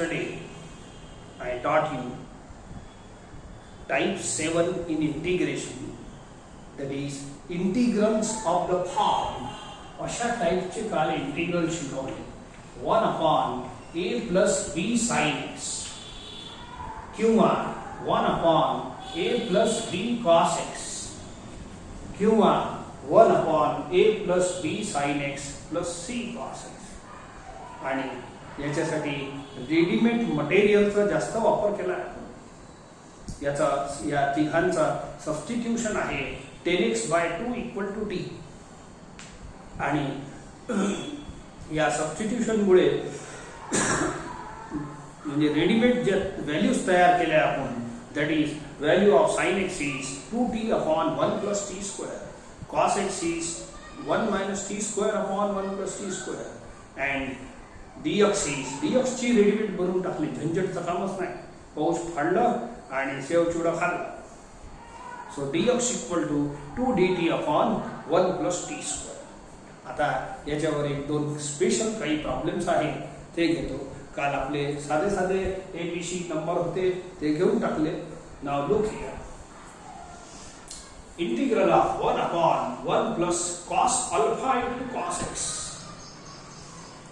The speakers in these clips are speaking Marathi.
yesterday I taught you type 7 in integration, that is integrals of the form अशा टाइपचे काल इंटिग्रल शिकवले 1 upon a plus b sin x किंवा 1 upon a plus b cos x किंवा 1 upon a plus b sin x plus c cos x. आणि याच्यासाठी रेडीमेड मटेरियलचा जास्त वापर केला आहे. याचा या तिघांचा सबस्टिट्यूशन आहे 10x/2 = t. आणि या सबस्टिट्यूशनमुळे म्हणजे रेडीमेड जे व्हॅल्यूज तयार केल्या आपण, that is value of sin x is 2t/1 + t², cos x is 1 - t²/1 + t² and dx ची रेडीमेड बनवून टाकली. झंझटचं कामच नाही. पाऊस फाडलं आणि सेव चिवडा खाल्ला. So dx = 2dt/1 + t². आता याच्यावर एक दोन स्पेशल काही प्रॉब्लेम्स आहेत ते घेतो. काल आपले साधे साधे ABC नंबर होते ते घेऊन टाकले. Now look here. Integral of 1/1 + cos α * cos x.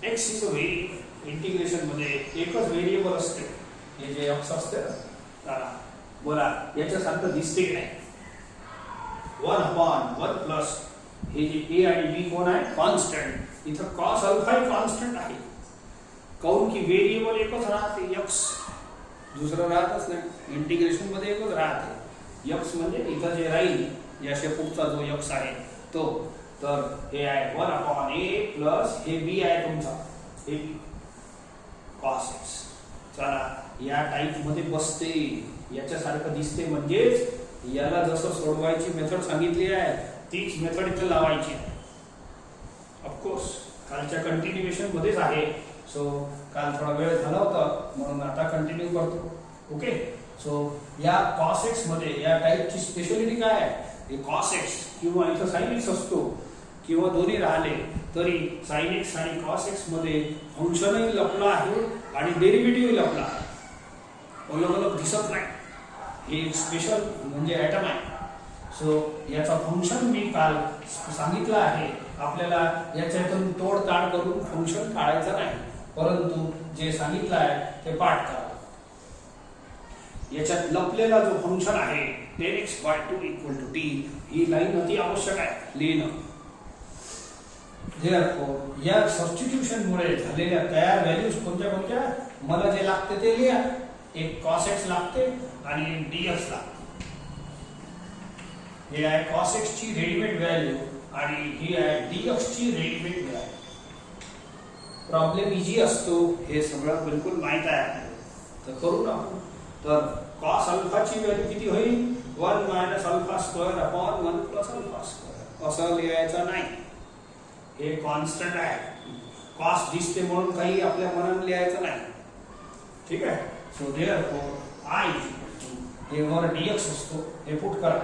x is a variable. Integration मध्ये एकच व्हेरिएबल असते. हे जे x असते ना, बोला याच्यासारखं दिसते की नाही? 1/1 + हे जे a आणि b कोण आहे? कॉन्स्टंट. इथं cos α ही कॉन्स्टंट आहे. काऊन की व्हेरिएबल एकच राहते x, दुसरं राहतच नाही. इंटिग्रेशन मध्ये एकच राहते x, म्हणजे इथं जे राहील या शेपूटचा जो x आहे तो. तर हे आहे 1/a प्लस हे b आहे तुमचा, हे cos x. चला या टाइप मध्ये बसते, याच्यासारखं दिसते. म्हणजेच याला जसं सोडवायची मेथड सांगितली आहे तीच मेथड इथे लावायची आहे. ऑफकोर्स कालच्या कंटिन्युएशन मध्येच आहे. सो काल थोडा वेळ झाला होता म्हणून आता कंटिन्यू करतो. ओके. सो या cos x मध्ये या टाइपची स्पेशालिटी काय आहे? हे cos x किंवा इथं sin x असतो किंवा दोन्ही राहिले तरी sin x आणि cos x मध्ये फंक्शनही लपलं आहे आणि डेरिव्हेटिव्हही लपला आहे. अलग अलग दिसत नाही. हे एक स्पेशल म्हणजे ॲटम आहे. सो याचा फंक्शन मी काल सांगितलं आहे. आपल्याला याच्यातून तोडताड करून फंक्शन काढायचं नाही, परंतु जे सांगितलं आहे ते पाठ करा. याच्यात लपलेला जो फंक्शन आहे 10x/2 = t, ही लाईन अति आवश्यक आहे लिहिणं. Therefore या सबस्टिट्यूशन मुळे झालेल्या तयार व्हॅल्यूज कोणत्या कोणत्या? मला जे लागते ते लिहा. एक cos x लागते आणि एक dx लागते. हे आहे cos x ची रेडीमेड व्हॅल्यू आणि ही आहे dx ची रेडीमेड व्हॅल्यू. प्रॉब्लेम इझी असतो, हे सगळं बिलकुल माहित आहे आपल्याला. तर करू ना. तर cos α ची व्हॅल्यू किती होईल? 1 - α² / 1 + α². असं लिहायचं नाही. हे कॉन्स्टंट आहे. cos दिसते म्हणून काही आपल्या मनाने लिहायचं नाही. ठीक आहे. सो देअरफॉर I हे वर dx असतो, हे पुट करा.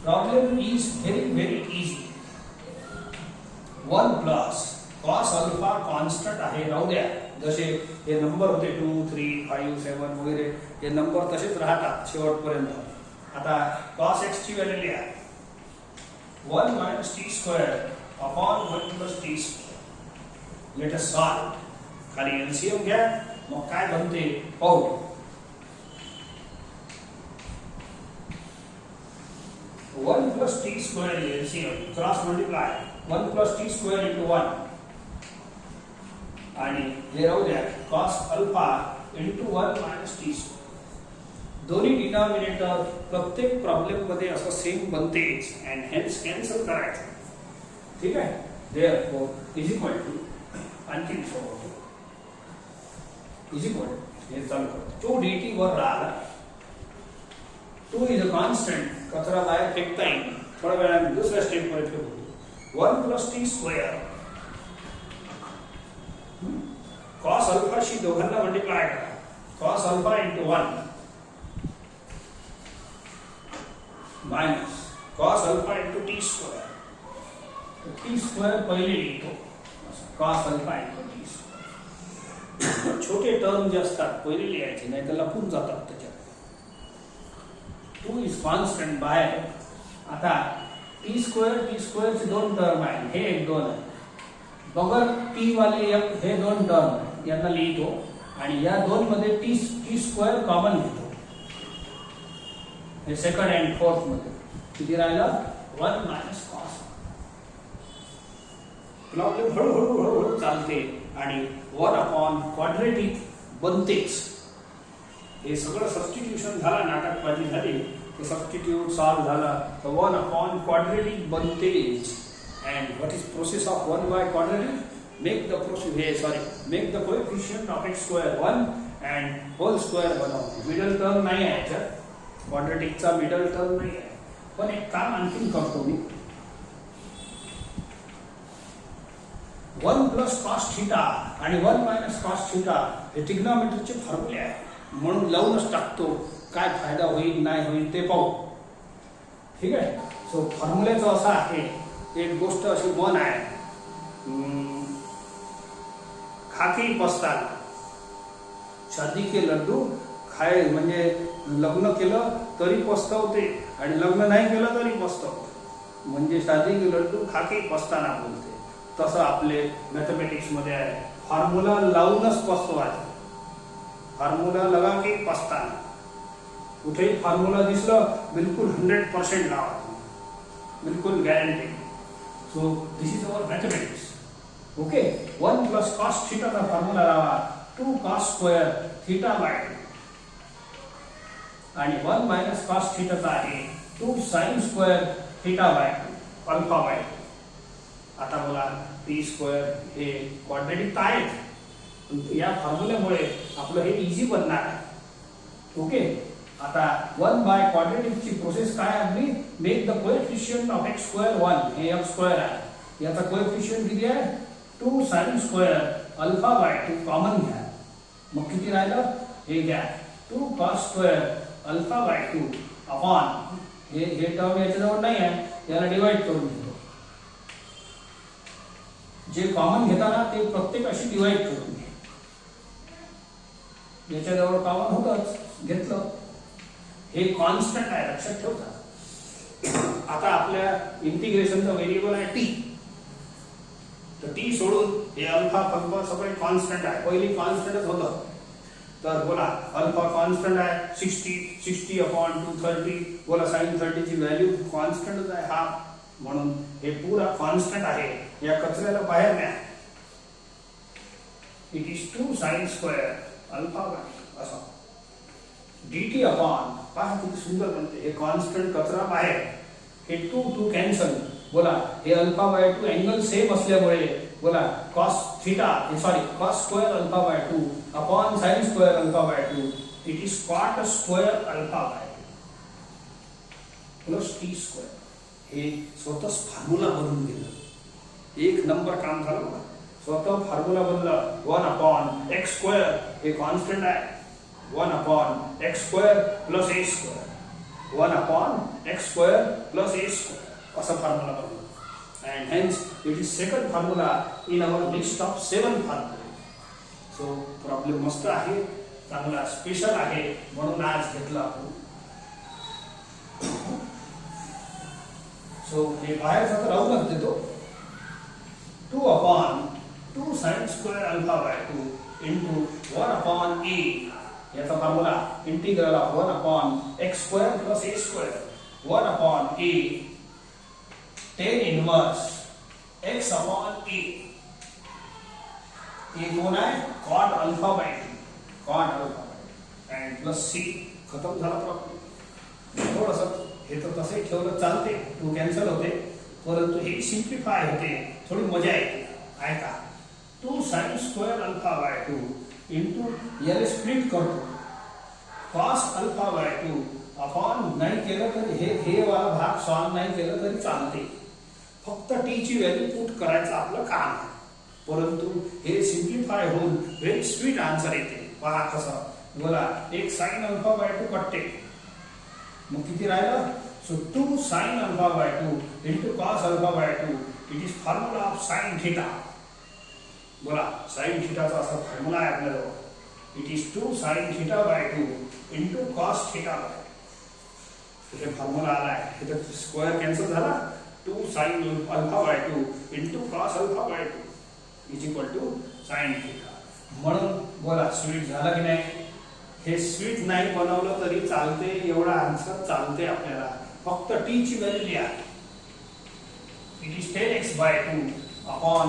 Problem is very easy. 1 + cos α constant आहे, राहू द्या. जसे हे नंबर होते 2, 3, 5, 7 वगैरे, हे नंबर तसेच राहतात शेवटपर्यंत. आता cos x ची व्हॅल्यू लिहा. 1 - t² / 1 + t². Let us solve. खाली एलसीएम घ्या, मग काय बनते पाहू. 1 + t² LCM cross multiply 1 + t² × 1 आणि हे राहू द्या cos α × 1 - t². दोन्ही डिनॉमिनेटर प्रत्येक प्रॉब्लेम मध्ये असं सेम बनतेच अँड हेन्स कॅन्सल करायचं. ठीक आहे. देअरफॉर इज इक्वल टू आणखी सोडवतो इज इक्वल हे चालू करतो. 2dt वर राहिला. 2 इज अ कॉन्स्टंट. कचरा बाहेर फेकता येईल. थोड्या वेळाने दुसऱ्या स्टेप वर फेकतो. 1 + t². cos α शी दोघांना मल्टिप्लाय करा. cos α × 1 - cos α × t². t² पहिले लिहितो. cos α × t². छोटे टर्म जे असतात पहिले लिहायचे, नाही तर लपून जातात त्याच्यात. 2 इज कॉन्स्टंट बाय, आता टी स्क्वेअरचे दोन टर्म आहे, हे एक दोन आहे, बगर टी वाले हे दोन टर्म यांना लिहितो आणि या दोन मध्ये टी स्क्वेअर कॉमन घेतो. हे सेकंड अँड फोर्थ मध्ये किती राहिलं 1 मायनस कॉस. प्रॉब्लेम हळूहळू चालते आणि 1 अपॉन क्वाड्रेटिक बनतेच. हे सगळं सबस्टिट्यूशन झालं, नाटकबाजी झाली, तर सबस्टिट्यूट सॉल्व झाला, तर 1 अपॉन क्वाड्रेटिक बनतेच. And what is process of 1 by quadratic? Make the coefficient of x square 1 and whole square बनव. मिडल टर्म नाही आहे याच्यात, क्वाड्रेटिकचा मिडल टर्म नाही आहे. पण एक काम आणखीन करतो मी, 1 प्लस कॉस थिटा आणि 1 मायनस कॉस थिटा हे ट्रिग्नॉमेट्रीचे फॉर्म्युले आहे, म्हणून लावूनच टाकतो. काय फायदा होईल नाही होईल ते पाहू. ठीक आहे. सो फॉर्म्युलेचं असं आहे, एक गोष्ट अशी मन आहे, खाकी पस्ताना, शादी के लड्डू खाय, म्हणजे लग्न केलं तरी पस्तवते आणि लग्न नाही केलं तरी पस्तवते, म्हणजे शादी के लड्डू खाकी पस्ताना बोलते. तसं आपले मॅथमॅटिक्स मध्ये आहे, फॉर्म्युला लावूनच पस्तवायचं, फॉर्म्युला लगा की पस्ताना. कुठेही फॉर्म्युला दिसलं बिलकुल 100% लावा, बिलकुल guarantee. So this is our mathematics. Okay, 1 plus cos theta का फॉर्म्युला लावा 2 cos square theta by 2 आणि 1 minus cos theta चा आहे 2 sin square theta by 2 alpha by 2. आता बोला t स्क्वेअर हे क्वाड्रेटिक आहेत, या फॉर्म्युल्यामुळे आपलं हे इझी बनणार आहे. ओके. आता 1 बाय क्वाड्रेटिकची प्रोसेस काय आपली, make the coefficient of x square 1, हे x स्क्वेअर आहे, याचा कोएफिशिएंट किती आहे 2 sin square alpha by 2 common घ्या. मग किती राहिलं, हे घ्या 2 cos square alpha by 2 upon हे टर्म याच्याजवळ नाही आहे, याला डिवाइड करून घेतो. जे कॉमन घेताना ते प्रत्येकाशी डिवाइड करून घे. याच्याजवळ कॉमन होतच, घेतलं. हे कॉन्स्टंट आहे, लक्षात ठेवता. आता आपल्या इंटिग्रेशनचा व्हेरिएबल आहे टी, तर टी सोडून हे अल्फा फल्फा सगळे कॉन्स्टंट आहे. पहिली कॉन्स्टंटच होतं, तर बोला अल्फा कॉन्स्टंट आहे 60 अपॉन 230. बोला साइन 30 ची व्हॅल्यू कॉन्स्टंटच आहे हा, म्हणून हे पुरा कॉन्स्टंट आहे. या कचऱ्याला बाहेर न्या. It is 2 sin square alpha by असं dt अपॉन, पहा किती सुंदर बनते. हे कॉन्स्टंट कचरा बाहेर, हे 2 कॅन्सल. बोला हे अल्फा बाय 2 अँगल सेम असल्यामुळे बोला cos theta, cos square alpha by 2 upon sin square alpha by 2, it is cot square alpha by 2 plus t square. हे स्वतःच फॉर्म्युला बनून गेलं. एक नंबर काम झालं बघा, स्वतः फॉर्म्युला बनलं. 1 अपॉन x स्क्वेअर हे कॉन्स्टंट आहे, 1 upon x square plus a square, 1 upon x square plus a square असा फॉर्म्युला बनला. and hence it is second formula in our list of 7 formulae. so problem मस्त आहे, चांगला स्पेशल आहे, म्हणून आज घेतला आपण. सो हे बाहेरचा तर राहूनच देतो. 2 upon 2 sin square alpha by 2 into 1 upon a, याचा formula integral of 1 upon x square plus a square, 1 upon a tan inverse x upon a. ये कोण आहे cot alpha by 2, cot alpha bye end plus c. खतम झाला प्रॉब्लेम. थोडंसं हे तर तसे ठेवलं चालते, 2 कॅन्सल होते, परंतु हे सिम्प्लिफाय होते, थोडी मजा येते. ऐका 2 sin square alpha by 2 into याला स्प्लिट करतो cos अल्फा बाय 2 अपॉन, नाही केलं तरी हे वाला भाग सॉल्व नाही केलं तरी चालते, फक्त टी ची व्हॅल्यू पुट करायचं आपलं काम आहे. परंतु हे सिम्प्लिफाय होऊन व्हेरी स्वीट आन्सर येते. पहा कसं, बोला एक sin अल्फा बाय 2 कटते, मग किती राहिलं. So 2 sin alpha by 2 into cos alpha by 2, it is formula of sin theta. बोला साइन थिटाचा असा फॉर्म्युला आहे आपल्याजवळ. It is 2 sin theta by 2 into cos theta by 2. हे फॉर्म्युला आला आहे. इथे स्क्वेअर कॅन्सल झाला. 2 sin alpha by 2 into cos alpha by 2 is equal to sine theta. म्हणून बोला स्वीट झालं की नाही. हे स्वीट नाही बनवलं तरी चालते. एवढा आन्सर चालते आपल्याला. फक्त टी ची व्हॅल्यू लिहा. It is 10x by 2 upon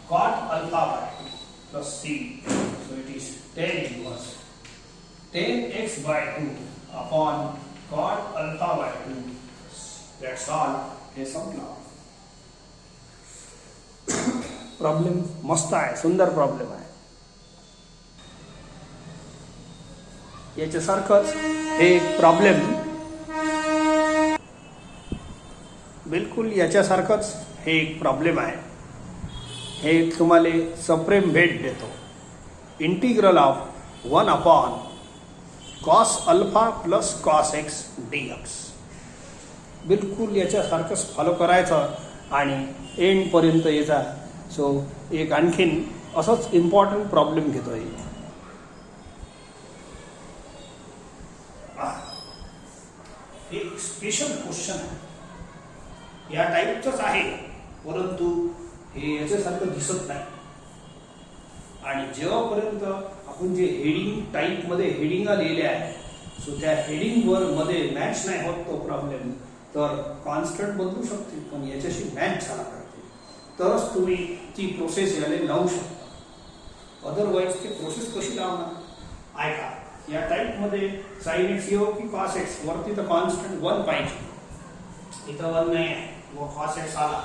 cot alpha by 2 plus c. So it is 10 inverse 10x by 2 upon cot alpha by 2. That's all. हे संपला. प्रॉब्लेम मस्त आहे. सुंदर प्रॉब्लेम आहे. याच्यासारखंच हे प्रॉब्लेम बिलकुल याच्यासारखंच हे एक प्रॉब्लेम आहे. हे तुम्हाला सप्रेम भेट देतो. Integral of 1 upon cos alpha plus cos x dx. बिलकुल याच्यासारखंच फॉलो करायचं आणि एंडपर्यंत यायचा. सो एक आणखीन असंच इम्पॉर्टंट प्रॉब्लेम घेतोय. एक स्पेशल क्वेश्चन आहे. या टाईपचंच आहे परंतु हे याच्यासारखं दिसत नाही. आणि जेव्हापर्यंत आपण जे हेडिंग टाईपमध्ये हेडिंगा लिहिल्या आहे सो त्या हेडिंगवर मध्ये मॅच नाही होत तो प्रॉब्लेम तर कॉन्स्टंट बदलू शकते पण याच्याशी मॅच झाला पाहिजे तरच तुम्ही ती प्रोसेस याला लावू शकता. अदरवाईज ती प्रोसेस कशी लावणार. ऐका या टाईपमध्ये साइन एक्स येऊ की कॉस एक्स वरती तर कॉन्स्टंट 1 पाहिजे. इथं 1 नाही आहे व कॉस एक्स आला.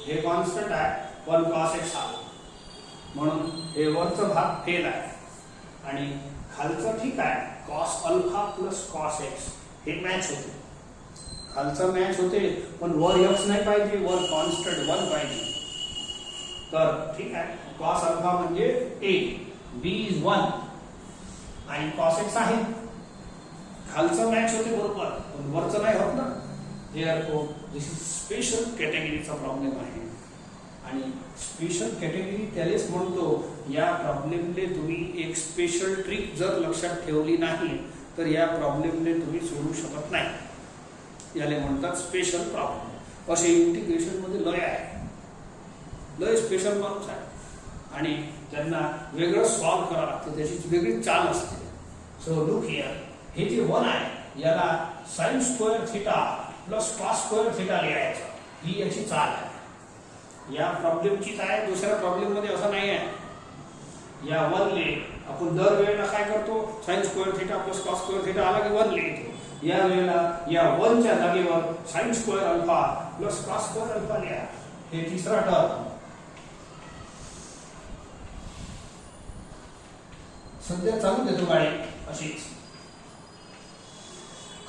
हे कॉन्स्टंट आहे 1 कॉस एक्स आला म्हणून हे वरचं भाग फेल आहे आणि खालचं ठीक आहे. Cos alpha plus cos x हे मॅच होते. खालचं मॅच होते पण वर एक्स नाही पाहिजे. वर कॉन्स्टंट 1 पाहिजे. तर ठीक आहे. कॉस अल्फा म्हणजे a b इज 1 आणि कॉस एक्स आहे. खालचं मॅच होते बरोबर पण वरचं नाही होत ना. देअरफॉर दिस इज स्पेशल कॅटेगरीचा प्रॉब्लेम आहे. आणि स्पेशल कॅटेगरी त्यालाच म्हणतो. या प्रॉब्लेमले तुम्ही एक स्पेशल ट्रिक जर लक्षात ठेवली नाही तर या प्रॉब्लेमले तुम्ही सोडू शकत नाही. याला म्हणतात स्पेशल प्रॉब्लेम. असे इंटिग्रेशन मध्ये लय आहे. लय स्पेशल माणूस आहे आणि त्यांना वेगळं सॉल्व करावं लागतं. त्याची वेगळी चाल असते. So look here. हे जे 1 आहे याला sine square theta plus cos square theta लिहायचं. ही याची चाल आहे. या प्रॉब्लेमचीच आहे. दुसऱ्या प्रॉब्लेम मध्ये असं नाही आहे. या 1 ले आपण दर वेळेला काय करतो sine square theta plus cos square theta आला की 1 लिहितो. या वेळेला या 1 च्या जागेवर sine square alpha plus cos square alpha लिहा. हे तिसरा टर्म. सध्या चालू देतो गाडी अशीच.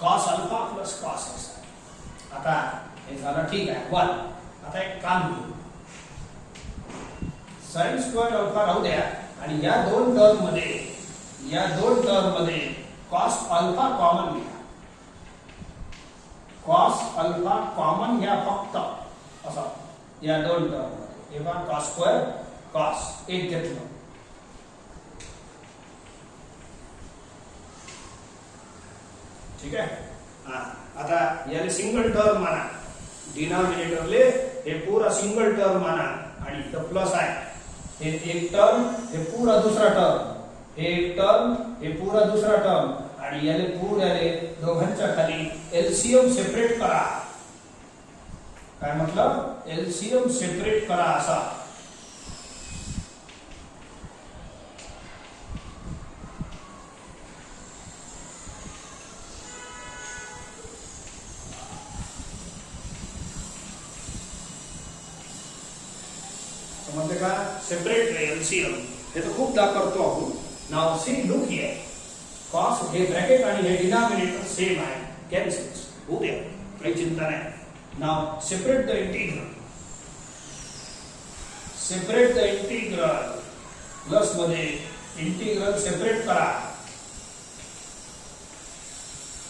Cos alpha plus cos x. आता हे झालं ठीक आहे 1. आता एक काम करू. साइन स्क्वेअर अल्फा राहू द्या आणि या दोन टर्म मध्ये कॉस अल्फा कॉमन घ्या. कॉस अल्फा कॉमन घ्या फक्त असं या दोन टर्म मध्ये. हे पहा कॉस स्क्वेअर कॉस एक घेतलं. ठीक आहे. आता याले सिंगल टर्म माना. डिनॉमिनेटरले हे पूरा सिंगल टर्म माना आणि इथं प्लस आहे. हे एक टर्म हे पूरा दुसरा टर्म. हे एक टर्म हे पूरा दुसरा टर्म आणि याले पूर्याले दोघांच्या खाली एलसीएम सेपरेट करा. काय मतलब एलसीएम सेपरेट करा असा. समजले का. सेपरेट एलसीएम हे तर खूपदा करतो आपण. नाव सी लुक हियर. कॉस हे ब्रॅकेट आणि हे डिनॉमिनेटर सेम आहे. कॅन्सल होऊ द्या काही चिंता नाही. नाव separate the integral. Separate the integral plus मध्ये इंटिग्रल सेपरेट करा.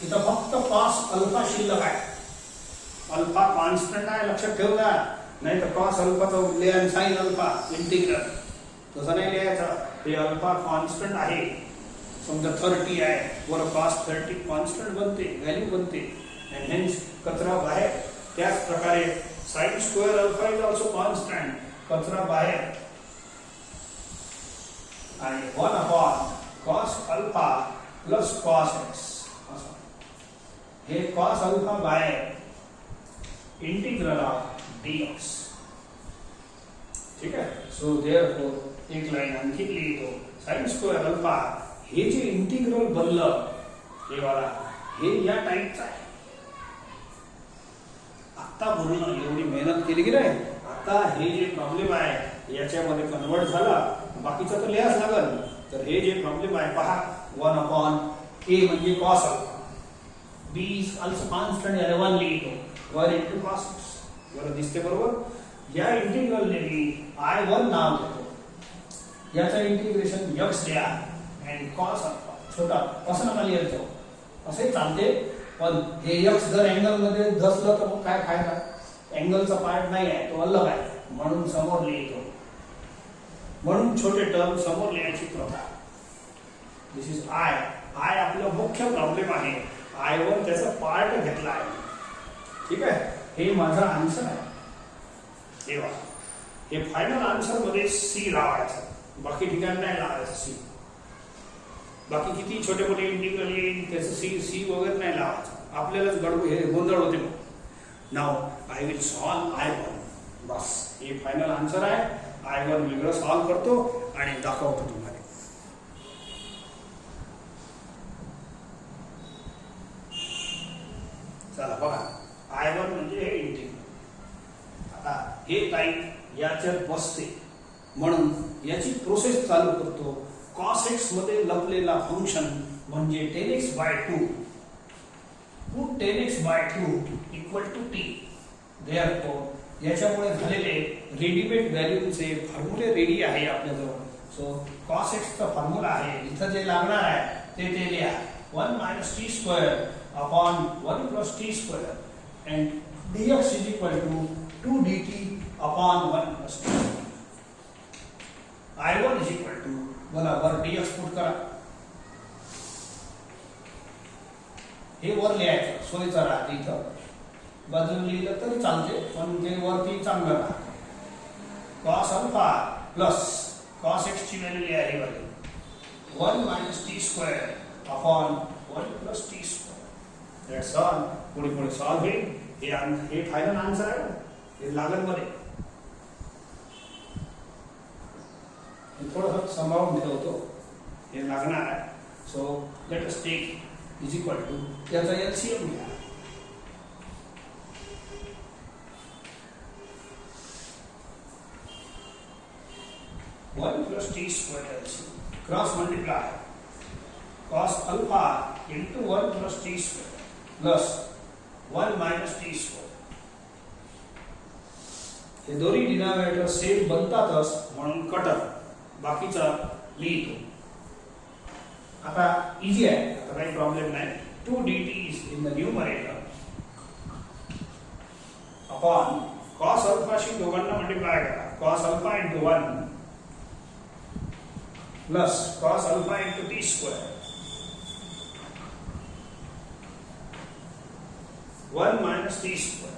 इथं फक्त कॉस अल्फा शिल्लक आहे. अल्फा कॉन्स्टंट आहे लक्षात ठेवला. नाही तर कॉस अल्फाचा लिहा साइन अल्फा इंटिग्रल. तसं नाही लिहायचं. हे अल्फा कॉन्स्टंट आहे, समजा 30 आहे, वर cos 30 कॉन्स्टंट बनते, व्हॅल्यू बनते, and hence कचरा बाहेर. त्याच प्रकारे sin square alpha is also constant, कचरा बाहेर. आणि 1 upon cos alpha plus cos x, हे cos अल्फा बाहेर इंटिग्रल ऑफ dx. ठीक आहे. सो देयरफॉर एक लाईन आणखी लिहितो, sin स्क्वेअर अल्फा हे जे इंटिग्रल बनलं हे वाला, हे या टाइपचं आहे. आता बोलणं एवढी मेहनत केली की नाही, आता हे जे प्रॉब्लेम आहे याच्यामध्ये कन्वर्ट झाला, बाकीचं तर लिहाच लागल. तर हे जे प्रॉब्लेम आहे पहा, 1 अपॉन a म्हणजे cos alpha, b is also constant, याला 1 लिहितो, 1 into cos x. बरं दिसते बरोबर. या इंटिग्रलने मी I1 नाव देतो, याचं इंटिग्रेशन x द्या आणि cos अल्फा छोटा असं नका लिहायचं, असे चालते. पण हे x जर अँगल मध्ये धसलं तर मग काय फायदा, अँगलचा पार्ट नाही आहे, तो अलग आहे, म्हणून समोर लिहितो. म्हणून छोटे टर्म समोर लिहायची प्रथा. दिस इज I आपला मुख्य प्रॉब्लेम आहे. I1 त्याचा पार्ट घेतला आहे. ठीक आहे. हे माझा आन्सर आहे. तेव्हा हे फायनल आन्सर मध्ये C लावायचं, बाकी ठिकाणी नाही लावायचं C. बाकी किती छोटे मोठे इंटिग्रल येईल त्याचं सी वगैरे नाही लावायचं, आपल्यालाच गडबड हे गोंधळ होते. मग नाव आय विल सॉल्व I1, बस हे फायनल आन्सर आहे. I1 वेगळं सॉल्व करतो आणि दाखवतो तुम्हाला. चला बघा, I1 म्हणजे हे इंटिग्रल. आता हे टाइप याच्यात बसते म्हणून याची प्रोसेस चालू करतो. cos x मध्ये लपलेला फंक्शन म्हणजे 10x/2, put 10x/2 equal to t. Therefore याच्यामुळे झालेले रेडीमेड व्हॅल्यूचे फॉर्म्युले रेडी आहे आपल्याजवळ. सो cos x चा फॉर्म्युला आहे, इथं जे लागणार आहे ते लिहा, 1 - t² upon 1 + t² and dx is equal to 2 dt upon 1 + t. I1 is equal to बरोबर dx पुट करा, हे वर लिहायचं, सोयीचं राहते. इथं बाजूला लिहिलं तरी चालते, पण ते वरती चांगलं राहतं. cos alpha plus cos x ची व्हॅल्यू लिहायची बघा, 1 - t² upon 1 + t². That's all. पुढे सॉल्व होईल. हे फायनल आन्सर आहे, हे लागन मध्ये. थोडं सांभाळून ठेवतो, हे लागणार आहे. So let us take is equal to याचा एलसीएम घ्या. One + t² LCM cross multiply cos alpha into 1 + t² plus 1 - t². हे दोन्ही डिनॉमिनेटर सेम बनतातच म्हणून कटर, बाकीचा लिहितो. आता इजी आहे, आता काही प्रॉब्लेम नाही. 2 dt in the numerator upon cos अल्फाशी दोघांना मल्टिप्लाय करा, cos alpha into 1 plus cos alpha into t², 1 - t².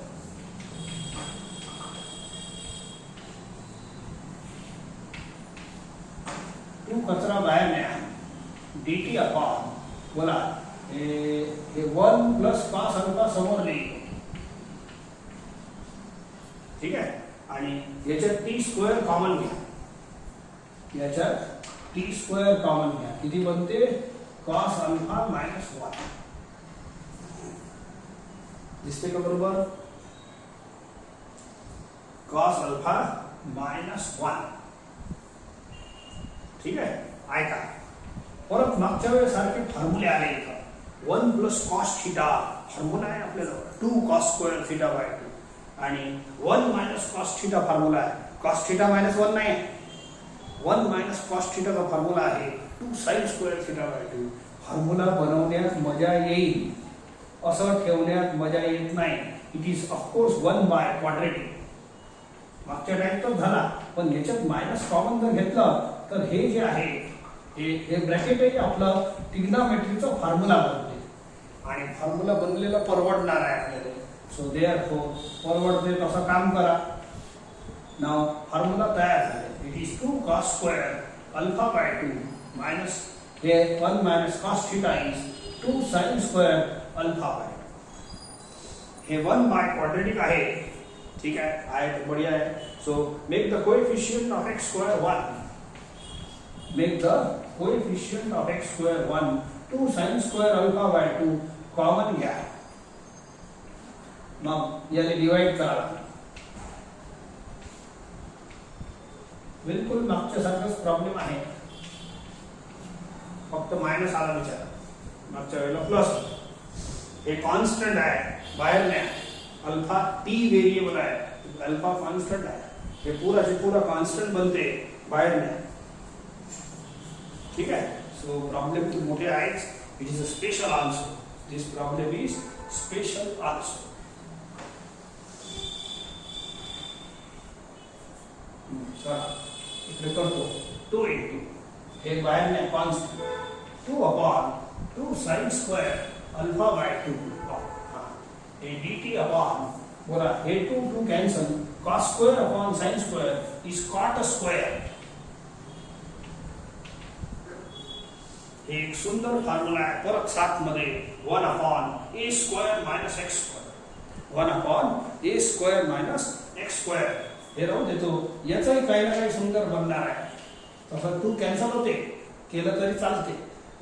कचरा बाहेर न्या, dt अपॉन बोला हे 1 + cos अल्फा समोर लिहितो. ठीक आहे. आणि याच्यात t² कॉमन घ्या, याच्यात t² कॉमन घ्या, किती बनते cos अल्फा - 1. दिसते का बरोबर, cos अल्फा - 1. ठीक आहे. ऐका, परत मागच्या वेळेसारखे फॉर्म्युले आले इथं. 1 + cos θ फॉर्म्युला आहे आपल्याला, 2 cos² θ/2 आणि 1 - cos θ फॉर्म्युला आहे. cos θ - 1 नाही, 1 - cos θ का फॉर्म्युला आहे 2 sin² θ/2. फॉर्म्युला बनवण्यात मजा येईल, असं ठेवण्यात मजा येत नाही. It is of course 1 by quadratic. मागच्या टाइमचाच झाला, पण याच्यात मायनस कॉमन जर घेतलं तर हे जे आहे हे ब्रॅकेट आहे आपलं ट्रिग्नोमेट्रीचा फॉर्म्युला बनते आणि फॉर्म्युला बनलेला परवडणार आहे आपल्याला. सो देअरफॉर परवडते तसं काम करा. नाव फॉर्म्युला तयार झाले. It is 2 cos square alpha by 2 minus हे 1 minus cos theta is 2 sin square alpha by. हे 1 बाय क्वाड्रेटिक आहे, ठीक है तो बढ़िया है. So make the coefficient of x square 1. Make the coefficient of x square 1. 2 sin square alpha by 2 common घ्या. मग याला डिवाइड करा. बिलकुल मागच्या सारखाच प्रॉब्लेम आहे, फक्त मायनस आला विचार. मागच्या वेळेला प्लस. हे कॉन्स्टंट आहे बाहेर न्या. अल्फा टी वेरिएबल आहे, अल्फा कॉन्स्टंट आहे. हे पूराचे पूरा कॉन्स्टंट बनते बाहेर न्या. ठीक आहे. सो प्रॉब्लेम खूप मोठे आहेच. It is a special also. This problem is special also. चला इकडे करतो. 2 into हे बाहेर न्या constant 2 upon 2 sin square alpha by 2. हे dt upon बोला हे 2 cancel. cos square upon sin square is cot square. हे एक सुंदर फॉर्म्युला आहे. परत 7 मध्ये 1 upon a square minus x square. 1 upon a square minus x square. हे राहू देतो. याचाही काही ना काही सुंदर बनणार आहे. तसं 2 कॅन्सल होते, केलं तरी चालते.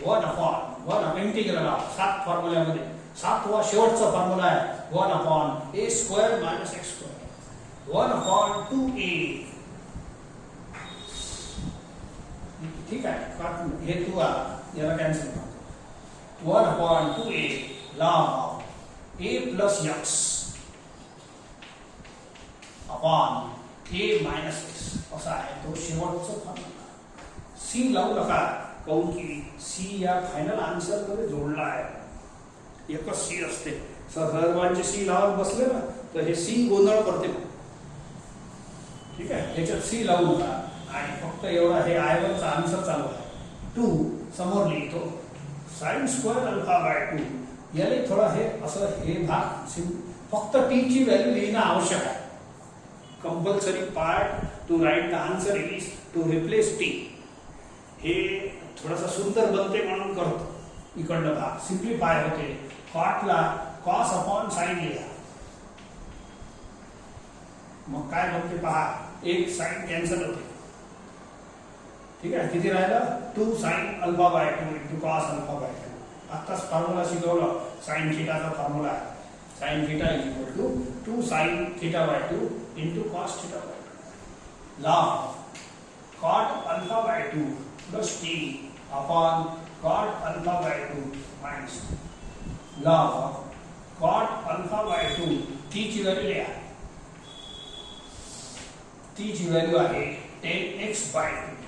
1 upon 1 इंटिग्रल ऑफ 7 फॉर्म्युल्यामध्ये 7वा शेवटचा फॉर्म्युला आहे 1 upon a square minus x square. 1 upon 2a. ठीक आहे. हे 2 आला, याला कॅन्सल करतो. 1 upon 2a log of a plus x upon a minus x असा आहे तो शेवटचा फॉर्म्युला. सी लावू नका, काऊन की सी या फायनल आन्सर मध्ये जोडला आहे. एकच सी असते. सर्वांचे सी लावत बसले ना तर हे सी गोंधळ करते. ठीक आहे. याच्यात सी लावू नका आणि फक्त एवढा हे I1 चा आन्सर चालू आहे. 2 समोर लिहितो sin स्क्वेअर अल्फा बाय 2. याला थोडा हे असं हे भाग फक्त टी ची व्हॅल्यू लिहिणं आवश्यक आहे. Compulsory part to write the answer is to replace T. हे थोडासा सुंदर बनते म्हणून करतो. इकडलं भाग सिम्प्लिफाय होते. कॉटला कॉस अपॉन साइन लिहा. मग काय बनते पहा, एक साइन कॅन्सल होते. ठीक आहे. किती राहिलं 2 sin alpha by 2 into cos alpha by 2. आत्ताच फॉर्म्युला शिकवलं. साइन थीटाचा फॉर्म्युला आहे. Sine theta is equal to 2 sin theta by 2 into cos theta by 2. Log cot alpha by 2 plus T upon cot alpha by 2 minus log of cot alpha by 2. T ची व्हॅल्यू लिहा. टी ची व्हॅल्यू आहे 10x बाय 2.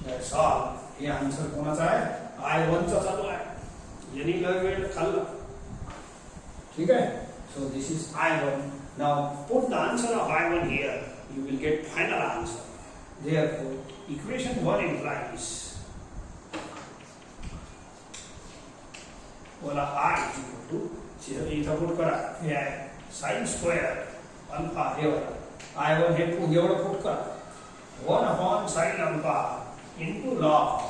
That's all. हे आन्सर कोणाचा आहे, I1 चा चालू आहे. यांनी वेळ खाल्ला. ठीक आहे. So this is I1. Now put the answer of I1 here. You will get final answer. Therefore, equation 1 implies बोला I is equal to इथं पुट करा. हे आहे sin स्क्वेअर अल्फा. हे बघा I1 हे एवढं पुट करा. 1 upon sin alpha into log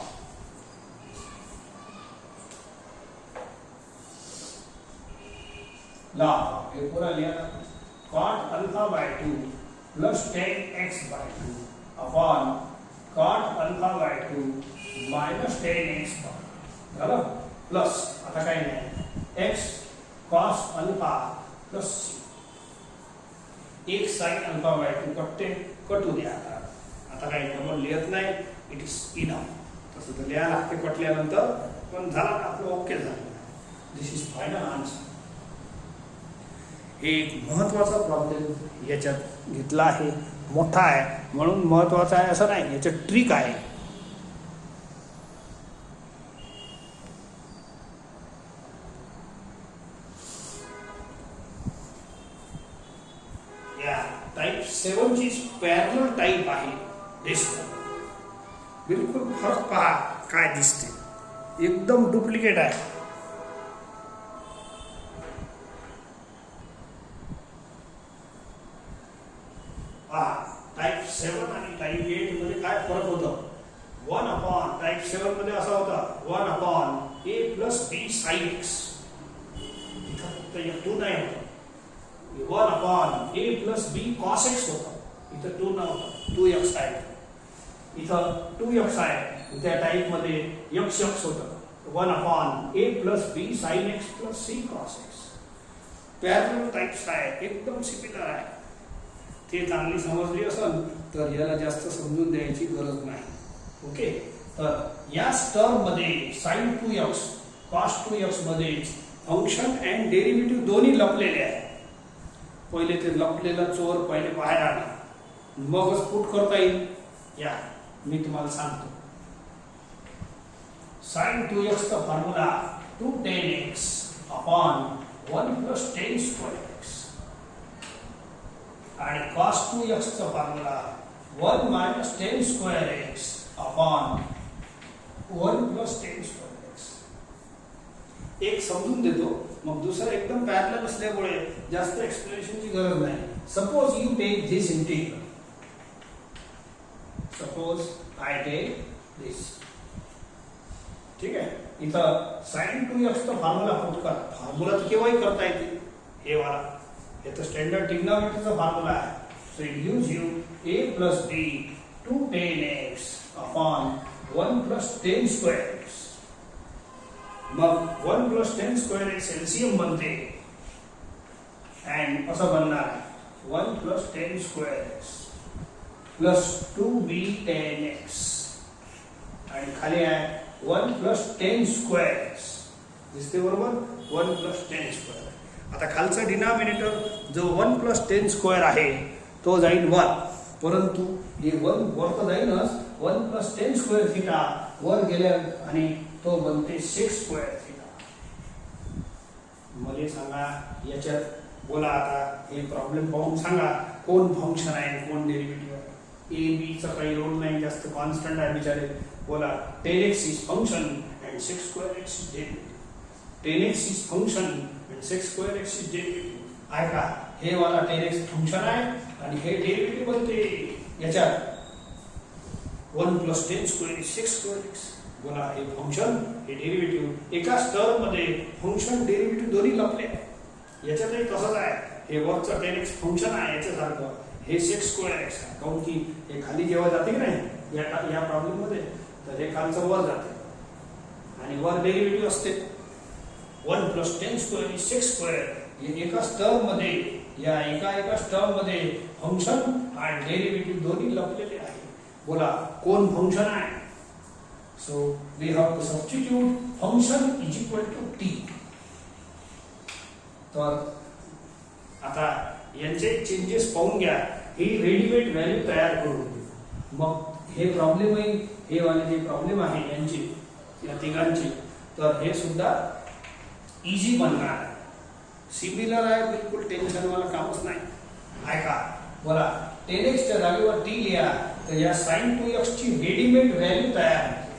हे पूरा लिया cot alpha by 2 plus 10x by 2 upon cot alpha by 2 minus 10x झालं. प्लस आता काही नाही x cos अल्फा प्लस एक sin अल्फा बाय 2 कटू द्या. आता काही डबल लिहत नाही. It is enough. तसं तर लिहायला लागते कटल्यानंतर, पण झाला ना आपलं ओके झालं. दिस इज फायनल आन्सर. एक महत्वाचा प्रॉब्लेम याच्यात घेतला आहे. मोठा आहे म्हणून महत्वाचा आहे असं नाही. याच्यात ट्रिक आहे. या टाइप 7 ची पॅरलल टाइप आहे दिसतं. बिलकुल फरक पहा काय दिसते, एकदम डुप्लिकेट आहे. टाइप 7 आणि टाइप 8 मध्ये काय फरक होतं. 1 अपॉन टाइप 7 मध्ये असा होता 1 upon a plus b sin x. इथं फक्त एक 2 नाही होता. 1 upon a plus b cos x होता. इथं 2 नव्हता, 2x आहे. इथं 2x आहे. त्या टाइप मध्ये x होतं. 1 upon a plus b sin x plus c cos x. Parallel types आहे, एकदम सिमिलर आहे. ते चांगली समजली असेल तर याला जास्त समजून द्यायची गरज नाही. ओके, तर या टर्म मध्ये sin 2x cos 2x मध्ये फंक्शन अँड डेरिव्हेटिव्ह दोन्ही लपलेले आहे. पहिले ते लपलेला चोर पहिले बाहेर आला, मगच पुट करता येईल. या मी तुम्हाला सांगतो. sin 2x चा formula 2 tan x upon 1 plus tan square x आणि cos 2x चा formula 1 minus tan square x upon 1 plus tan square x. एक समजून देतो, मग दुसरा एकदम पॅरलल असल्यामुळे जास्त एक्सप्लेनेशनची गरज नाही. Suppose you take this integral. Suppose I take this. ठीक आहे, इथं sin 2x चा फॉर्म्युला पुट कर. फॉर्म्युला तर केव्हाही करता येते. हे वाला हे तर स्टँडर्ड ट्रिग्नोमेट्रीचा फॉर्म्युला आहे. So it gives you a plus b 2 tan x upon 1 plus tan square x. मग 1 plus tan square x LCM बनते अँड असं बनणार आहे 1 plus tan square x plus 2b tan x आणि खाली आहे 1 प्लस tan स्क्वेअर x. दिसते बरोबर, 1 प्लस tan स्क्वेअर. आता खालचा डिनॉमिनेटर जो 1 प्लस tan स्क्वेअर आहे तो जाईल 1, परंतु हे 1 वर तर जाईनच. 1 प्लस tan स्क्वेअर थिटा वर गेल्या आणि तो बनते sec स्क्वेअर थिटा. मला सांगा याच्यात बोला आता हे प्रॉब्लेम पाहून सांगा कोण फंक्शन आहे कोण डेरिव्हेटिव्ह आहे. ए बी चा काही रोल नाही, जास्त कॉन्स्टंट आहे बिचारे. बोला tan x is function and sec square x is derivative. tan x is function and sec square x is derivative आहे का. हे वाला tan x फंक्शन आहे आणि हे डेरिव्हेटिव्ह बनते याच्यात 1 plus tan square is sec square x. बोला हे फंक्शन हे डेरिव्हेटिव्ह एकाच टर्म मध्ये फंक्शन डेरिव्हेटिव्ह दोन्ही लपले आहे. याच्यातही तसंच आहे. हे वरचं tan x फंक्शन आहे याच्यासारखं, हे sec स्क्वेअर x आहे. काऊन की हे खाली जेव्हा जाते की नाही या प्रॉब्लेम मध्ये, तर हे खालचं वर जाते आणि वर डेरिव्हेटिव्ह असते 1 plus tan square is sec square. एकाच टर्म मध्ये या एकाच टर्म मध्ये फंक्शन आणि डेरिव्हेटिव्ह दोन्ही लपलेले आहे. बोला कोण फंक्शन आहे. So we have to substitute function is equal to t. तर आता यांचे चेंजेस पाहून घ्या. ही रेडीमेड व्हॅल्यू तयार करू. मग हे प्रॉब्लेमही हे वाले जे प्रॉब्लेम आहे यांची या तिघांची, तर हे सुद्धा इझी बनणार आहे. सिमिलर आहे, बिलकुल टेन्शन वाला कामच नाही आहे का. बोला tan x च्या जागेवर t लिहा, तर या sin 2x ची रेडीमेड व्हॅल्यू तयार होते.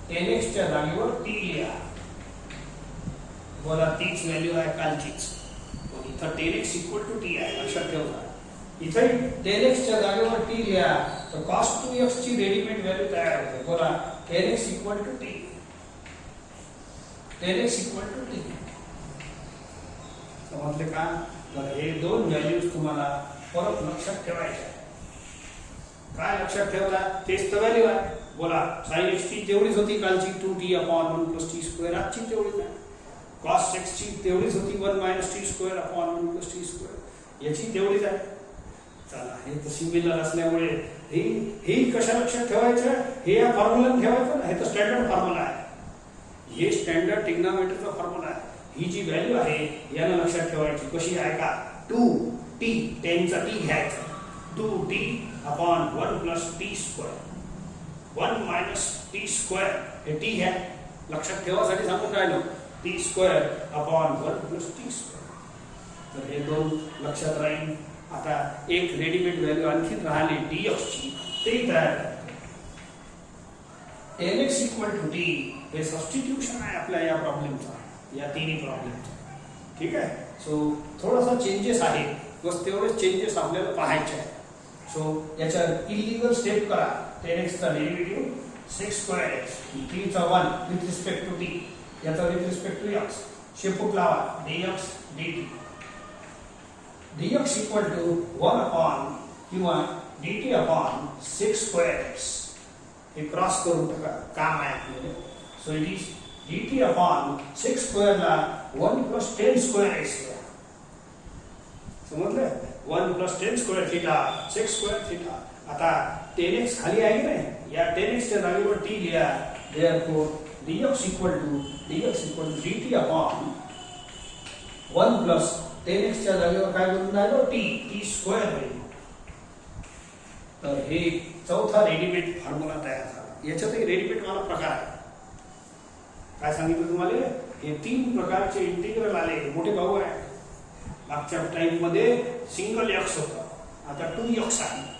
tan x च्या जागेवर t लिहा. बोला तीच व्हॅल्यू आहे कालचीच. इथं tan x equal to t आहे, लक्षात ठेवा. इथे tan x च्या जागेवर t लिहा, तर cos 2x ची रेडीमेड व्हॅल्यू तयार होते. बोला tan x equal to t. tan x equal to t. समजले का. तर हे दोन व्हॅल्यूज तुम्हाला परत लक्षात ठेवायचे. काय लक्षात ठेवला, तेच तर व्हॅल्यू आहे. बोला sin x ची जेवढीच होती कालची 2t upon 1 plus t square, आजची तेवढीच आहे. cos x ची तेवढीच होती 1 minus t square upon 1 plus t square, याची तेवढीच आहे. चला हे तर सिमिलर असल्यामुळे हे कशा लक्षात ठेवायचं, हे या फॉर्म्युला ठेवायचं ना. हे तर स्टँडर्ड फॉर्म्युला आहे. हे स्टँडर्ड ट्रिग्नोमेट्रीचा फॉर्म्युला आहे. ही जी व्हॅल्यू आहे याला लक्षात ठेवायची. कशी आहे का, 2t tan चा t घ्यायचा, 2t upon 1 plus t square, 1 minus t square, हे t घ्या. लक्षात ठेवासाठी सांगून राहिलो. t square upon 1 plus t square. तर हे दोन लक्षात राहील. आता एक रेडीमेड व्हॅल्यू आणखी राहिली dx ची, ते तयार करतो. nx इक्वल टू t हे सबस्टिट्यूशन आहे आपल्या या प्रॉब्लेमचा, या तिन्ही प्रॉब्लेमचा. ठीक आहे. सो थोडासा चेंजेस आहे, बस तेवढेच चेंजेस आपल्याला पाहायचे आहे. सो याच्या इलिगल स्टेप करा. 10x चा derivative sec square x, t चा 1 विथ रिस्पेक्ट टू t, याचा विथ रिस्पेक्ट टू x, शेपूट लावा dx dt. dx equal to 1 upon किंवा dt upon sec square x. हे क्रॉस करून टाका, काम आहे आपल्याला. So it is dt upon sec square ला 1 प्लस 10 स्क्वेअर x. समजलं? 1 plus 10 square theta sec square theta. आता 10x खाली आहे की नाही, या 10x च्या जागेवर t लिहा. therefore dx equal to dt upon 1 plus 10x च्या जागेवर काय करून राहिलो, t स्क्वेअर होईल. तर हे चौथा रेडीमेड फॉर्म्युला तयार झाला. याच्यातही रेडीमेड वाला प्रकार आहे. काय सांगितलं तुम्हाला, हे 3 प्रकारचे इंटिग्रल आले. मोठे भाऊ आहे. मागच्या टाइम मध्ये सिंगल x होता, आता 2x आहे.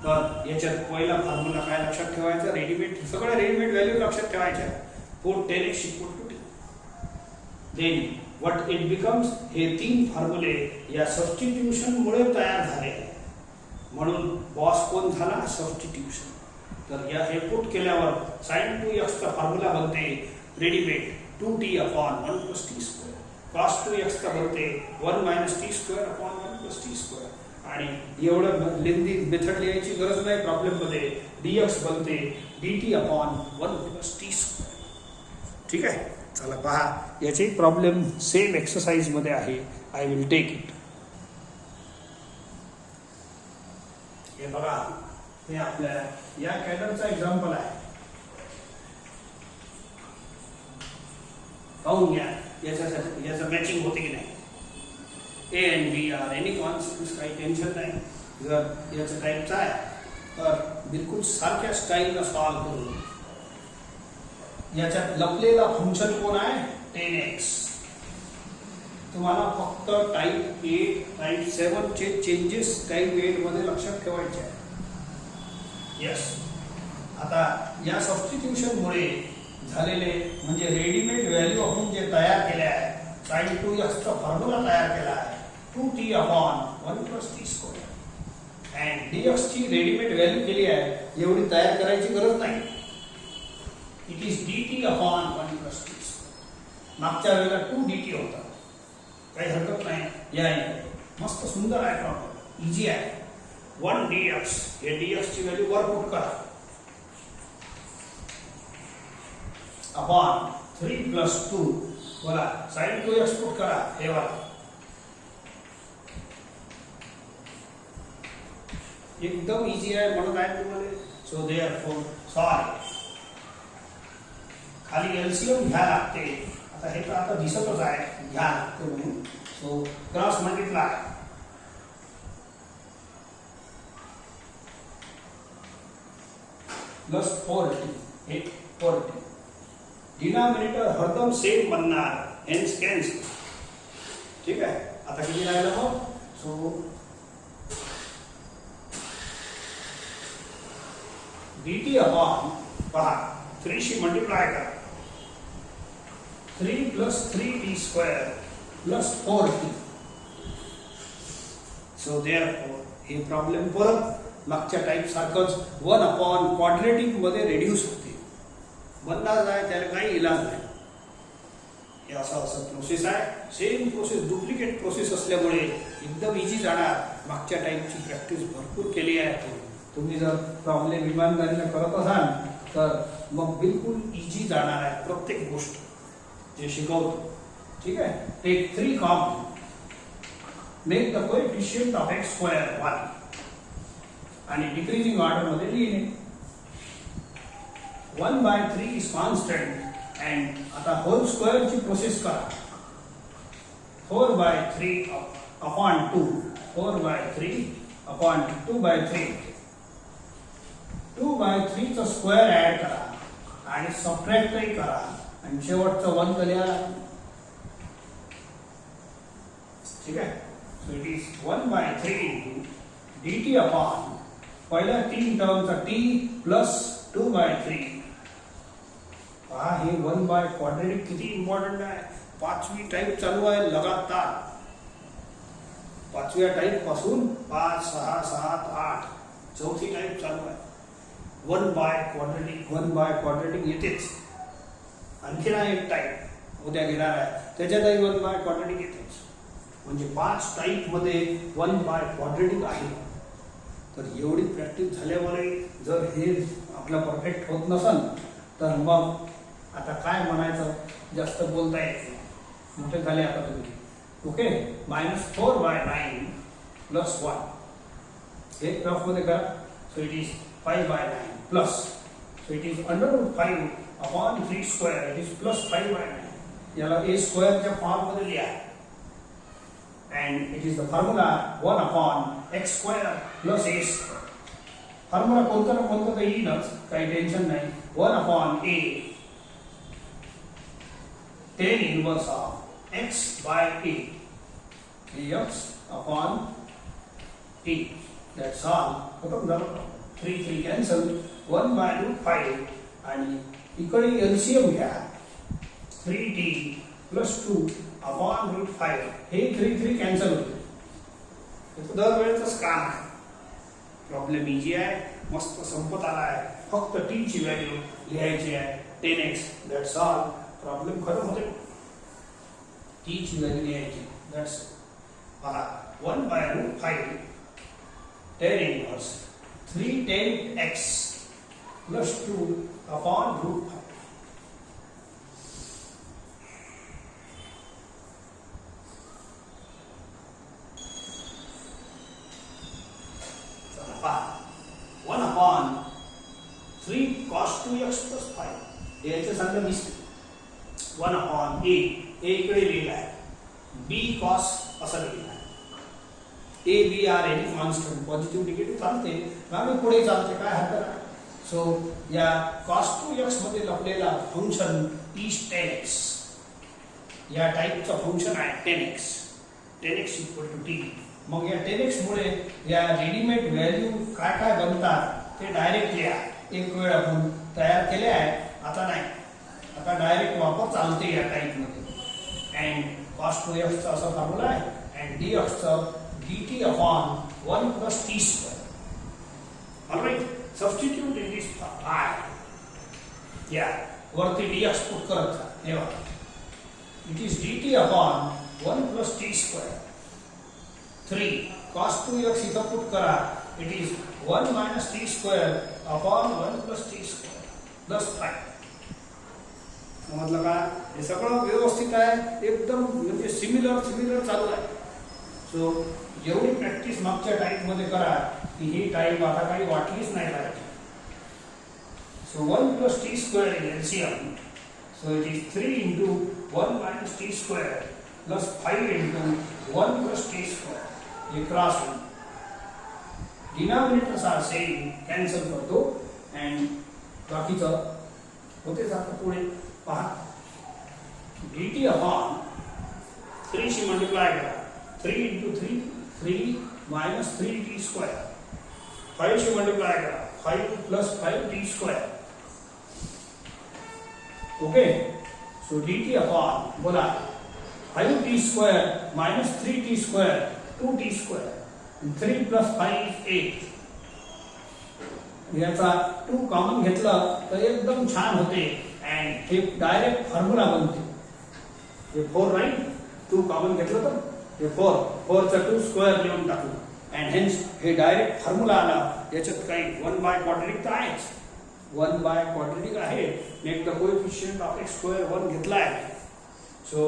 तर याच्यात पहिला फॉर्म्युला काय लक्षात ठेवायचा, रेडीमेड सगळ्या रेडीमेड व्हॅल्यू लक्षात ठेवायच्या. For 10x equal to t. Then what it becomes, हे 3 फॉर्म्युले या सबस्टिट्यूशन मुळे तयार झाले. म्हणून बॉस कोण झाला, सबस्टिट्यूशन. तर या हे पुट केल्यावर sin 2x चा फॉर्म्युला बनते readymade 2t upon 1 plus t square. cos 2x चा बनते 1 minus t square upon 1 plus t square. आणि एवढं लेंदी मेथड लिहायची गरज नाही प्रॉब्लेम मध्ये. dx बनते dt upon 1 plus t square. ठीक आहे. चला पहा, याचे प्रॉब्लेम सेम एक्सरसाइज मध्ये आहे. I will take it. हे बघा, हे आपल्या या कॅडरचा एक्झाम्पल आहे. पाहून घ्या याचं मॅचिंग होते की नाही. A and B are any consequence, काही टेन्शन नाही. जर याचं टाईपचा आहे तर बिलकुल सारख्या स्टाईलला सॉल्व करू. याच्यात लपलेला फंक्शन कोण आहे, 10x. तुम्हाला फक्त टाईप 8 टाईप 7 चे चेंजेस टाईप 8 मध्ये लक्षात ठेवायचे आहे. यस. आता या सबस्टिट्यूशन मुळे झालेले म्हणजे रेडीमेड व्हॅल्यू आपण जे तयार केले आहे, sin 2x चा फॉर्म्युला तयार केला आहे 2t upon 1 plus t square. And dx ची रेडीमेड व्हॅल्यू केली आहे, एवढी तयार करायची गरज नाही. It is dt upon 1 plus t square. मागच्या वेळेला 2 dt होता, काही हरकत नाही. या मस्त सुंदर आहे प्रॉब्लेम, इझी आहे. 1 dx, हे dx ची व्हॅल्यू वर पुट करा अपॉन 3 प्लस 2 बोला sin 2x पुट करा. हे वाला एकदम इझी आहे म्हणून आहे तुम्हाला. So therefore solve. खाली एलसीएम घ्या लागते. आता हे तर आता दिसतच आहे, घ्या लागते म्हणून. So cross multiply plus 4t, हे 4t. डिनॉमिनेटर हरदम सेम बनणार, हेन्स कॅन्सल. ठीक आहे. आता किती राहिलं मग, सो dt अपॉन पहा 3 शी मल्टिप्लाय करा. 3 plus 3t square plus 4t. So therefore हे प्रॉब्लेम परत मागच्या टाईप सारखंच 1 अपॉन क्वाड्रेटिक मध्ये रेड्यूस होते. बनणार आहे, त्याला काही इलाज नाही. हे असं प्रोसेस आहे. सेम प्रोसेस, डुप्लिकेट प्रोसेस असल्यामुळे एकदम इझी जाणार. मागच्या टाईपची प्रॅक्टिस भरपूर केली आहे. तुम्ही जर प्रॉब्लेम इमानदारीने करत असाल तर मग बिलकुल इझी जाणार आहे प्रत्येक गोष्ट जे शिकवतो. ठीक आहे. Take 3 common, make the coefficient of x square 1 आणि डिक्रीजिंग ऑर्डर मध्ये लिहिणे. 1/3 इज कॉन्स्टंट अँड आता होल स्क्वेअर ची प्रोसेस करा. 4/3 अपॉन 2, 4/3 अपॉन 2/3. 2/3 चा स्क्वेअर ऍड करा आणि सबट्रॅक्टही करा आणि शेवटचं 1 लिहा. ठीक आहे. So it is 1/3 into dt upon पहिल्या 3 टर्मचा t प्लस 2/3. पहा हे 1 बाय क्वाड्रेटिक किती इम्पॉर्टंट आहे. पाचवी टाइप चालू आहे लगातार. पाचव्या टाइप पासून 5, 6, 7, 8 चौथी टाइप चालू आहे. 1 बाय क्वाड्रेटिक येतेच. आणखी एक टाइप उद्या घेणार आहे त्याच्यातही 1 बाय क्वाड्रेटिक येतेच. म्हणजे 5 टाइप मध्ये 1 बाय क्वाड्रेटिक आहे. तर एवढी प्रॅक्टिस झाल्यावरही जर हे आपला परफेक्ट होत नसेल तर मग आता काय म्हणायचं, जास्त बोलता येत नाही. मोठे झाले आता तुम्ही. ओके, -4/9 प्लस 1 एक रफ मध्ये करा. So it is 5/9 plus, so it is √5 upon 3 square. It is plus 5/9. याला a स्क्वेअरच्या फॉर्म मध्ये लिहा. and it is the formula 1 upon x square plus a square. Formula कोणता ना कोणता तर येईलच, काही टेन्शन नाही. 1 upon a tan inverse of x by a, x upon t. That's all. खतम झालं. 3 cancel. 1/√5 आणि इकडे एलसीएम घ्या. 3t plus 2 upon √5. हे 3 कॅन्सल होते. दरवेळेच काम आहे. प्रॉब्लेम इजी आहे, मस्त संपत आला आहे. फक्त टी ची व्हॅल्यू लिहायची आहे 10x. That's all. प्रॉब्लेम खतम होते. टी ची व्हॅल्यू लिहायची. दॅट्स पहा 1/√5 tan inverse 310x plus 2 upon √5. One upon 3 cos 2x plus 5. याचं सांगलं दिसते. 1 अपॉन a इकडे लिहिला आहे. b cos असं लिहिला आहे. a b r any constant positive negative चालते, मागे पुढे चालते, काय हरकत आहे. सो या cos 2x मध्ये लपलेला फंक्शन इज 10x. या टाइपचं फंक्शन आहे 10x. 10x = t. मग या 10x मुळे या रेडीमेड व्हॅल्यू काय काय बनतात ते डायरेक्ट लिहा. एक वेळ आपण तयार केले आहे, आता नाही. आता डायरेक्ट वापर चालते या टाइप मध्ये. अँड cos 2x चा असा फॉर्म्युला आहे. अँड dx चा dt upon 1 plus t square. Alright, substitute in this I. या वरती dx पुट करत जा. हे बघा, it is dt upon 1 plus t square. 3 cos 2x इथं पुट करा. It is 1 minus t square upon 1 plus t square plus 5. समजलं का? हे सगळं व्यवस्थित आहे, एकदम म्हणजे सिमिलर चालू आहे. सो एवढी प्रॅक्टिस मागच्या टाइप मध्ये करा की ही टाइप आता काही वाटलीच नाही पाहिजे. So 1 plus t square is LCM. So it is 3 into 1 minus t square plus 5 into 1 plus t square. ये cross denominators are same, cancel करतो. अँड बाकीचं होते जातं पुढे. पहा dt अपॉन 3 शी मल्टिप्लाय करा. 3 into 3 minus 3t स्क्वेअर. 5 शी मल्टिप्लाय करा. 5 plus 5t square. Okay, so dt upon बोला 5t square minus 3t square 2t square. 3 plus 5 is 8. याचा 2 कॉमन घेतलं तर एकदम छान होते. अँड हे डायरेक्ट फॉर्म्युला बनते. हे 4 राईट. 2 कॉमन घेतलं तर हे 4 चा 2 स्क्वेअर लिहून टाकलं. अँड हेन्स हे डायरेक्ट फॉर्म्युला आला. याच्यात काही 1 बाय क्वाड्रेटिक तर आहेच. 1 बाय क्वाड्रेटिक आहे. Make the coefficient of x square 1 घेतला आहे. सो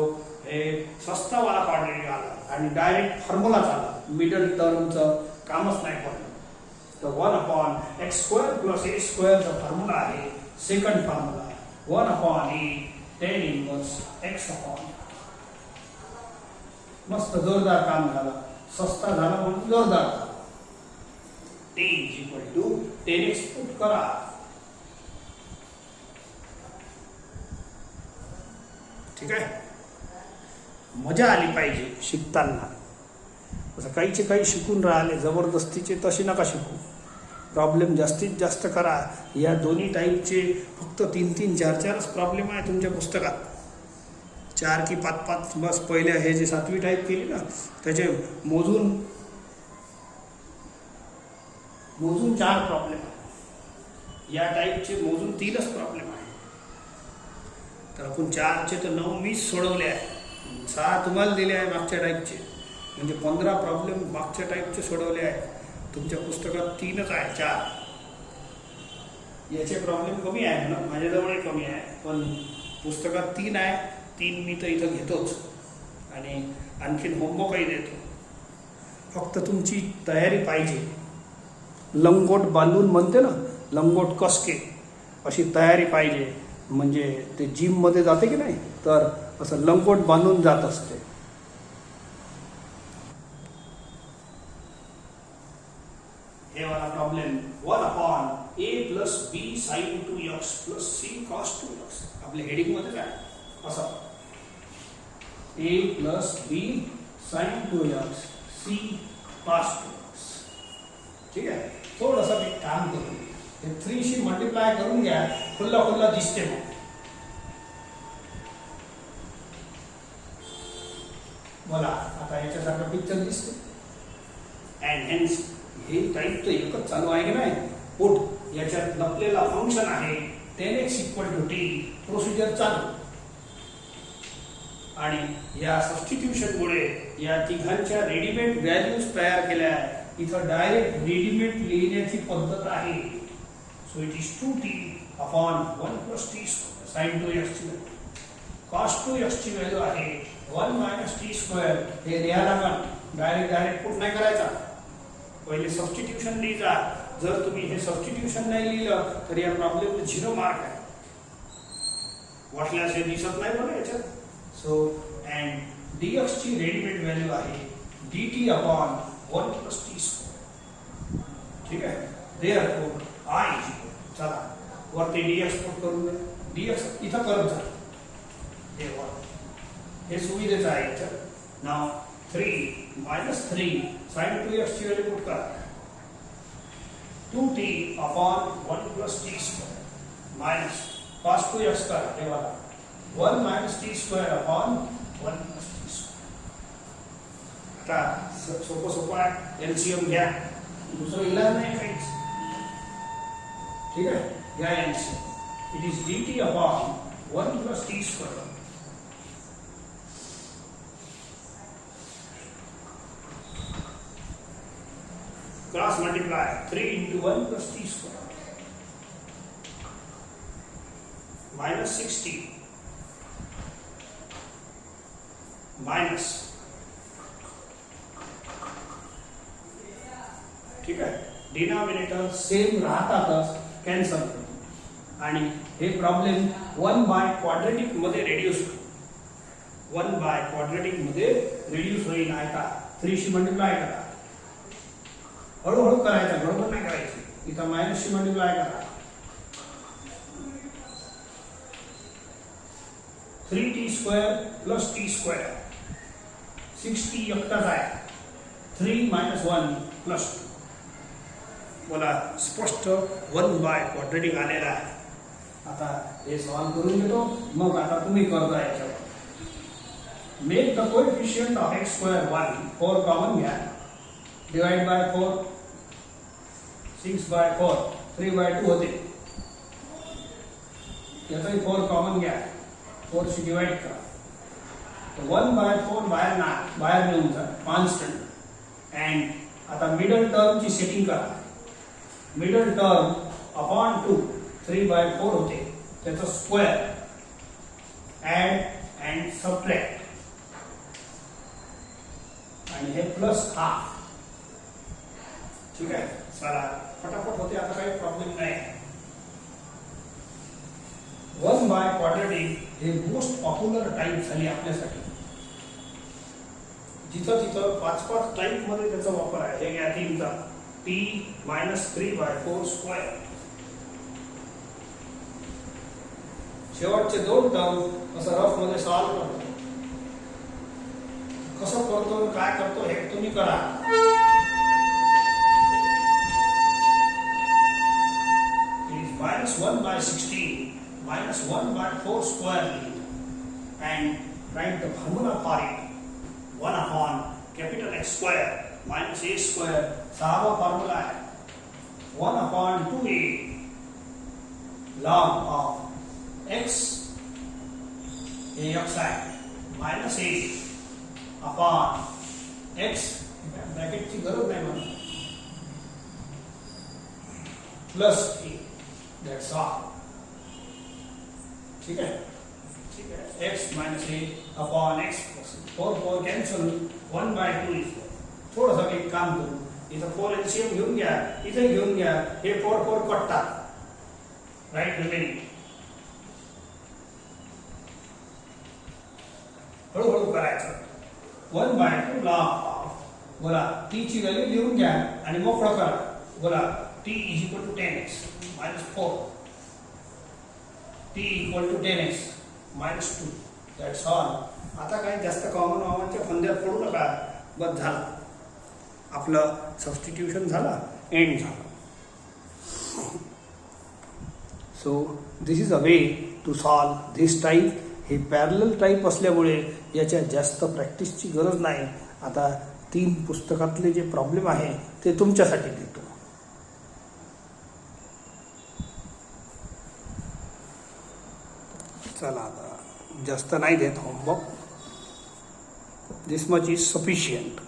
हे सस्ता वाला क्वाड्रेटिक आला आणि डायरेक्ट फॉर्म्युला आला. मिडल टर्मचं कामच नाही पडलं. तर 1 upon x square plus a स्क्वेअरचा फॉर्म्युला आहे. Second formula 1 upon a tan inverse x upon. मस्त जोरदार काम झालं. सस्ता झाला म्हणून जोरदार झाला. t = 10x पुट करा. ठीक आहे. मजा आली पाहिजे शिकताना. असं काहीचे काही शिकून राहिले, जबरदस्तीचे तसे नका शिकू. प्रॉब्लेम जास्तीत जास्त करा. या दोन्ही टाईपचे फक्त 3-3, 4-4च प्रॉब्लेम आहे तुमच्या पुस्तकात. 4 की 5-5 बस. पहिले हे जे 7वी टाईप केली ना त्याचे मोजून 4 प्रॉब्लेम आहे. या टाईपचे मोजून 3च प्रॉब्लेम आहे. तर आपण 4चे तर 9 मीच सोडवले आहे, 6 तुम्हाला दिले आहे मागच्या टाईपचे. म्हणजे 15 प्रॉब्लेम मागच्या टाईपचे सोडवले आहे. तुमच्या पुस्तकात 3च आहे, 4. याचे प्रॉब्लेम कमी आहे ना, माझ्याजवळही कमी आहे, पण पुस्तकात 3 आहे. 3 मी तर इथं घेतोच आणि आणखीन होमवर्कही देतो. फक्त तुमची तयारी पाहिजे. लंगोट बांधून म्हणते ना, लंगोट कसके, अशी तयारी पाहिजे. म्हणजे ते जिममध्ये जाते की नाही, तर असं लंगोट बांधून जात असते. हे वाला problem 1/a + b sin 2x + c cos 2x आपल्या हेडिंग मध्ये काय असं a + b sin 2x c cos 2x. ठीक आहे. थोडंसं एक काम करू, हे 3 शी मल्टिप्लाय करून घ्या. खुल्ला दिसते मग. बोला आता याच्यासारखं पिक्चर दिसते. अँड हेन्स हे टाईप तर एकच चालू आहे की नाही. पुट याच्यात लपलेला फंक्शन आहे 10x = t. प्रोसिजर चालू. आणि या सबस्टिट्यूशनमुळे या तिघांच्या रेडीमेड व्हॅल्यूज तयार केल्या आहे. इथं डायरेक्ट रेडीमेड लिहिण्याची पद्धत आहे. So it is 2t upon 1 + t sin 2x ची व्हॅल्यू. cos 2x ची व्हॅल्यू आहे 1 - t². हे लिहायला लागण. डायरेक्ट पुट नाही करायचा. पहिले सबस्टिट्यूशन लिहिजा. जर तुम्ही हे सबस्टिट्यूशन नाही लिहिलं तर या प्रॉब्लेमला 0 मार्क आहे. वाटल्यास हे दिसत नाही बरं याच्यात. सो अँड dx ची रेडीमेड व्हॅल्यू आहे dt अपॉन 1 + t². ठीक आहे. देअरफॉर I चला वरती dx पुट करून दे. dx इथं करत जा. हे सुविधेचं आहे याच्यात. नाव 3 - 3 sin 2x ची व्हॅल्यू पुट करा. 2t upon 1 + t² minus cos 2x करा. हे बघा 1 - t² अपॉन 1 + t². आता सोपं आहे. एलसीएम घ्या. दुसरं इलाज नाही काहीच. ठीक आहे. घ्या LCM. It is dt upon 1 + t². Cross multiply 3 × 1 + t² minus 60 minus. ठीक आहे. डिनॉमिनेटर सेम राहतातच, कॅन्सल करतो. आणि हे प्रॉब्लेम 1/क्वाड्रेटिक मध्ये रिड्यूस होईल. 1/क्वाड्रेटिक मध्ये रिड्यूस होईल. ऐका 3 शी मल्टिप्लाय करा. हळूहळू करायचं, बरोबर नाही करायची. इथं मायनस शी मल्टिप्लाय करा. 3t² + t². 60 एकटाच आहे. 3 - 1 + 2. बोला स्पष्ट 1/क्वाड्रेटिक आलेला आहे. आता हे सॉल्व करून घेतो. मग आता तुम्ही करता याच्यावर. Make the coefficient of x² 1. 4 common घ्या. डिवाइड बाय 4 6/4 3/2 होते. याचाही 4 कॉमन घ्या. 4 शी डिवाइड करा. तो 1/4 बाहेर नेऊन जा. कॉन्स्टंट. अँड आता मिडल टर्मची सेटिंग करा. मिडल टर्म अपॉन 2 3/4 होते. त्याचा स्क्वेअर. Add and subtract. आणि हे +½ ठीक आहे. चला फटाफट होते. आता काही प्रॉब्लेम नाही. 1/क्वाड्रेटिक हे मोस्ट पॉप्युलर टाईप झाली आपल्यासाठी. जिथं 5-5 टाईप मध्ये त्याचा वापर आहे. हे घ्या 3चा t - 3/4². शेवटचे 2 टर्म असं रफ मध्ये सॉल्व करतो. कसं करतो काय करतो हे तुम्ही करा. -1/16 -1/4 square and write the formula for it. 1 upon capital X square minus A square. सहावा फॉर्मूला है 1 upon 2A log of X AXI minus A upon X ब्रॅकेटची गरज नाही म्हणून प्लस A. That's all. ठीक है. X minus A upon X plus 4 cancel 1/2 is 4. थोडंसं एक काम करू. इथं 4 LCM घेऊन घ्या, इथे घेऊन घ्या. हे 4 कटतात. Right remaining. हळूहळू करायचं. 1/2 log of बोला t ची व्हॅल्यू लिहून घ्या आणि मोकळं करा. बोला t is equal to 10x minus 4. t equal to 10x minus 2. That's all. आता काही जास्त कॉमन वामांच्या फंद्यात पडू नका. बस झालं. आपलं सबस्टिट्यूशन झालं, एंड झालं. So this is a way to solve this type. हे पॅरलल टाईप असल्यामुळे याच्या जास्त प्रॅक्टिसची गरज नाही. आता 3 पुस्तकातले जे प्रॉब्लेम आहे ते तुमच्यासाठी देतो. चला आता जास्त नाही देत homework. This much is sufficient.